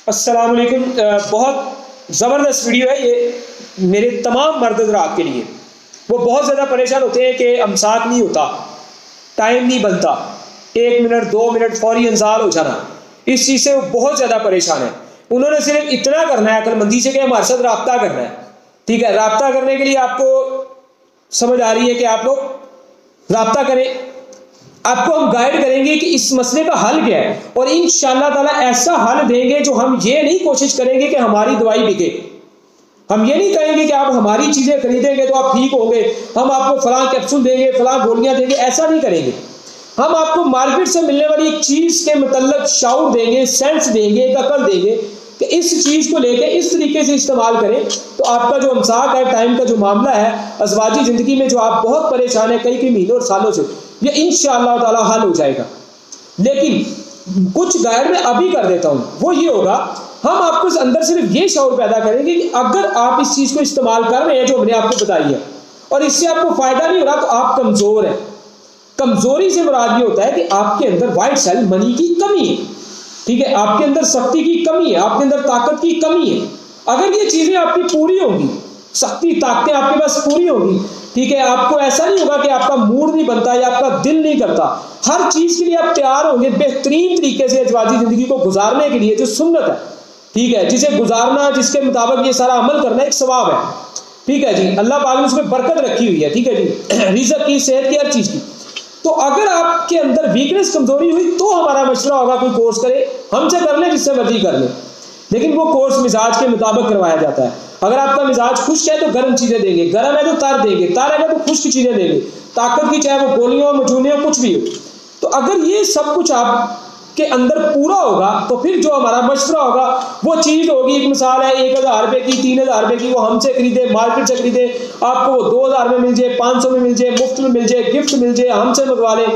अस्सलाम वालेकुम। बहुत ज़बरदस्त वीडियो है ये मेरे तमाम मर्द हज़रात के लिए। वो बहुत ज़्यादा परेशान होते हैं कि अमसाक नहीं होता, टाइम नहीं बनता, 1 मिनट 2 मिनट फौरी इंसाल हो जाना, इस चीज़ से वो बहुत ज़्यादा परेशान है। उन्होंने सिर्फ इतना करना है अक्लमंदी से कि हमारे साथ रब्ता करना है। ठीक है, रब्ता करने के लिए आपको समझ आ रही है कि आप लोग रब्ता करें। आपको हम गाइड करेंगे कि इस मसले का हल क्या है, और इंशाअल्लाह ताला ऐसा हल देंगे जो हम ये नहीं कोशिश करेंगे कि हमारी दवाई बिके। हम ये नहीं कहेंगे कि आप हमारी चीज़ें खरीदेंगे तो आप ठीक होंगे, हम आपको फलां कैप्सूल देंगे, फलां गोलियां देंगे, ऐसा नहीं करेंगे। हम आपको मार्केट से मिलने वाली एक चीज़ के मतलब शाउर देंगे, सेंस देंगे, एक अकल देंगे कि इस चीज़ को लेकर इस तरीके से इस्तेमाल करें तो आपका जो अमसाक है, टाइम का जो मामला है, अज़वाजी ज़िंदगी में जो आप बहुत परेशान है कई महीनों और सालों से, ये इंशाअल्लाह ताला हल हो जाएगा। लेकिन कुछ गाइड मैं अभी कर देता हूँ, वो ये होगा, हम आपको अंदर सिर्फ ये शौर पैदा करेंगे कि अगर आप इस चीज़ को इस्तेमाल कर रहे हैं जो हमने आपको बताई है और इससे आपको फ़ायदा नहीं हो रहा तो आप कमज़ोर हैं। कमज़ोरी से मुराद ये होता है कि आपके अंदर वाइट सेल मनी की कमी है। ठीक है, आपके अंदर शक्ति की कमी है, आपके अंदर ताकत की कमी है। अगर ये चीज़ें आपकी पूरी होंगी, शक्ति ताकतें आपके पास पूरी होंगी, ठीक है, आपको ऐसा नहीं होगा कि आपका मूड नहीं बनता या आपका दिल नहीं करता, हर चीज़ के लिए आप तैयार होंगे बेहतरीन तरीके से अज़वाजी ज़िंदगी को गुजारने के लिए जो सुन्नत है, ठीक है, जिसे गुजारना, जिसके मुताबिक ये सारा अमल करना एक सवाब है। ठीक है जी, अल्लाह पाक ने उसमें बरकत रखी हुई है। ठीक है जी, रिज़्क़ की, सेहत की, हर चीज़ की। तो अगर आपके अंदर वीकनेस, कमजोरी हुई तो हमारा मशवरा होगा कोई कोर्स करे, हमसे कर ले, जिससे मर्जी कर ले, लेकिन वो कोर्स मिजाज के मुताबिक करवाया जाता है। अगर आपका मिजाज खुश्क है तो गर्म चीज़ें देंगे, गर्म है तो तार देंगे, तार है तो खुश्क चीज़ें देंगे, ताकत की, चाहे वो गोलियों मजूने हो, कुछ भी हो। तो अगर ये सब कुछ आपके अंदर पूरा होगा तो फिर जो हमारा मशवरा होगा वो चीज़ होगी। एक मिसाल है, 1000 रुपये की, 3000 रुपये की, वो हमसे खरीदे, मार्केट से खरीदे, आपको वो 2000 में मिल जाए, 500 में मिल जाए, मुफ्त में मिल जाए, गिफ्ट मिल जाए, हमसे मंगवा लें,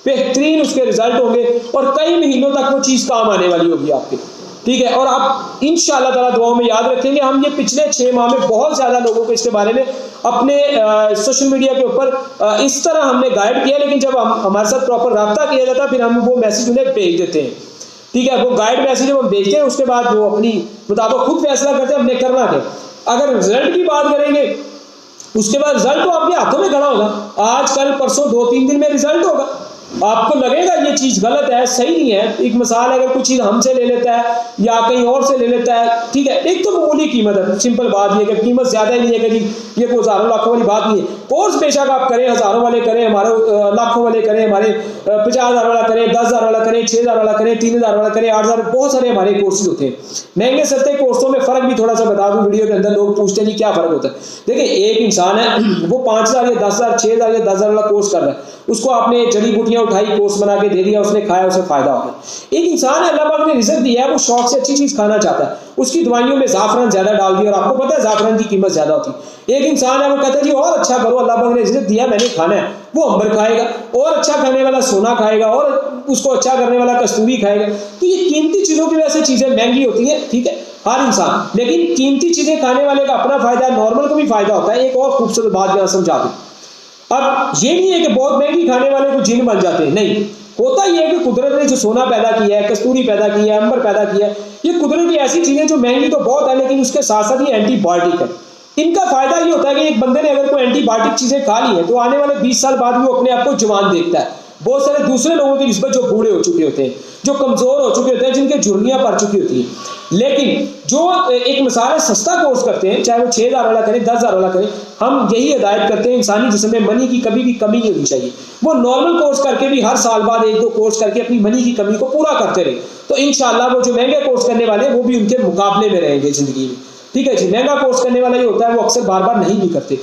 बेहतरीन उसके रिजल्ट होंगे और कई महीनों तक वो चीज़ काम आने वाली होगी आपके। ठीक है, और आप इंशाअल्लाह ताला दुआओं में याद रखेंगे। हम ये पिछले 6 माह में बहुत ज़्यादा लोगों को इसके बारे में अपने सोशल मीडिया के ऊपर इस तरह हमने गाइड किया, लेकिन जब हम हमारे साथ प्रॉपर रब्ता किया जाता है फिर हम वो मैसेज उन्हें भेज देते हैं। ठीक है, वो गाइड मैसेज जब हम भेजते हैं उसके बाद वो अपनी मुताबिक खुद फैसला करते हैं हमने करना क्या। अगर रिजल्ट की बात करेंगे उसके बाद रिजल्ट तो आपके हाथों में खड़ा होगा, आज कल परसों 2-3 दिन में रिजल्ट होगा। आपको लगेगा ये चीज़ गलत है, सही नहीं है। एक मिसाल, अगर कुछ चीज़ हमसे ले लेता है या कहीं और से ले लेता है, ठीक है, एक तो मामूली कीमत है, सिंपल बात ये है कि कीमत ज़्यादा ही नहीं है कि जी ये कोई हज़ारों लाखों वाली बात नहीं है। कोर्स बेशक आप करें, हज़ारों वाले करें, हमारे लाखों वाले करें, हमारे 50,000 वाला करें, 10,000 वाला करें, 6,000 वाला करें, 3,000 वाला करें, 8,000, बहुत सारे हमारे कोर्सेज होते हैं। महंगे सस्ते कोर्सों में फ़र्क भी थोड़ा सा बता दूँ, वीडियो के अंदर लोग पूछते हैं जी क्या फ़र्क होता है। देखिए, एक इंसान है वो 5,000 या 10,000, 6,000 या 10,000 वाला कोर्स कर रहा है, उसको आपने जड़ी बूटियां उठाई, कोर्स बना के दे दिया, उसने खाया, उसे फायदा हो गया। एक इंसान है, अल्लाह पाक ने रिज़्क़ दिया है, वो शौक से अच्छी चीज़ खाना चाहता है, उसकी दवाइयों में ज़ाफ़रान ज़्यादा डाल दिया और आपको पता है ज़ाफ़रान की कीमत ज़्यादा होती है। एक इंसान है, वो कहता है जी और अच्छा करो, अल्लाह पाक ने रिज़्क़ दिया, मैंने खाना है, वो अंबर खाएगा, और अच्छा खाने वाला सोना खाएगा, और उसको अच्छा करने वाला कस्तूरी खाएगा। तो ये कीमती चीज़ों की वजह से चीज़ें महंगी होती हैं, ठीक है, हर इंसान, लेकिन कीमती चीज़ें खाने वाले का अपना फ़ायदा है, नॉर्मल को भी फ़ायदा होता है। एक और खूबसूरत बात यहाँ समझा दूँ, अब ये नहीं है कि बहुत महंगी खाने वाले को जिन बन जाते हैं, नहीं, होता ही है कि कुदरत ने जो सोना पैदा किया है, कस्तूरी पैदा किया है, अंबर पैदा किया है, ये कुदरत की ऐसी चीज़ें जो महंगी तो बहुत है लेकिन उसके साथ साथ ये एंटीबायोटिक है। इनका फायदा ये होता है कि एक बंदे ने अगर कोई एंटीबायोटिक चीज़ें खा ली है तो आने वाले 20 साल बाद वो अपने आप को जवान देखता है। बहुत सारे दूसरे लोगों की निस्बत जो बूढ़े हो चुके होते हैं, जो कमज़ोर हो चुके होते हैं, जिनके झुर्रियाँ पड़ चुकी होती हैं। लेकिन जो एक मिसाल है सस्ता कोर्स करते हैं, चाहे वो 6,000 वाला करें, 10,000 वाला करें, हम यही हिदायत करते हैं इंसानी जिस्म में मनी की कभी भी कमी नहीं होनी चाहिए। वो नॉर्मल कोर्स करके भी हर साल बाद 1-2 कोर्स करके अपनी मनी की कमी को पूरा करते रहे तो इंशाअल्लाह वो जो महंगे कोर्स करने वाले हैं वो भी उनके मुकाबले में रहेंगे ज़िंदगी में। ठीक है जी, महंगा कोर्स करने वाला ये होता है वो अक्सर बार बार नहीं भी करते।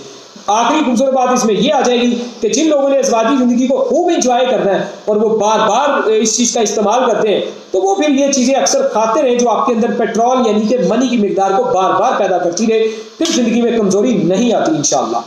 आखिरी खूबसूरत बात इसमें यह आ जाएगी कि जिन लोगों ने अज़वाजी ज़िंदगी को खूब इंजॉय करना है और वो बार बार इस चीज़ का इस्तेमाल करते हैं तो वो फिर ये चीज़ें अक्सर खाते रहे जो आपके अंदर पेट्रोल यानी कि मनी की मिकदार को बार बार पैदा करती रहे, फिर ज़िंदगी में कमज़ोरी नहीं आती इंशाअल्लाह।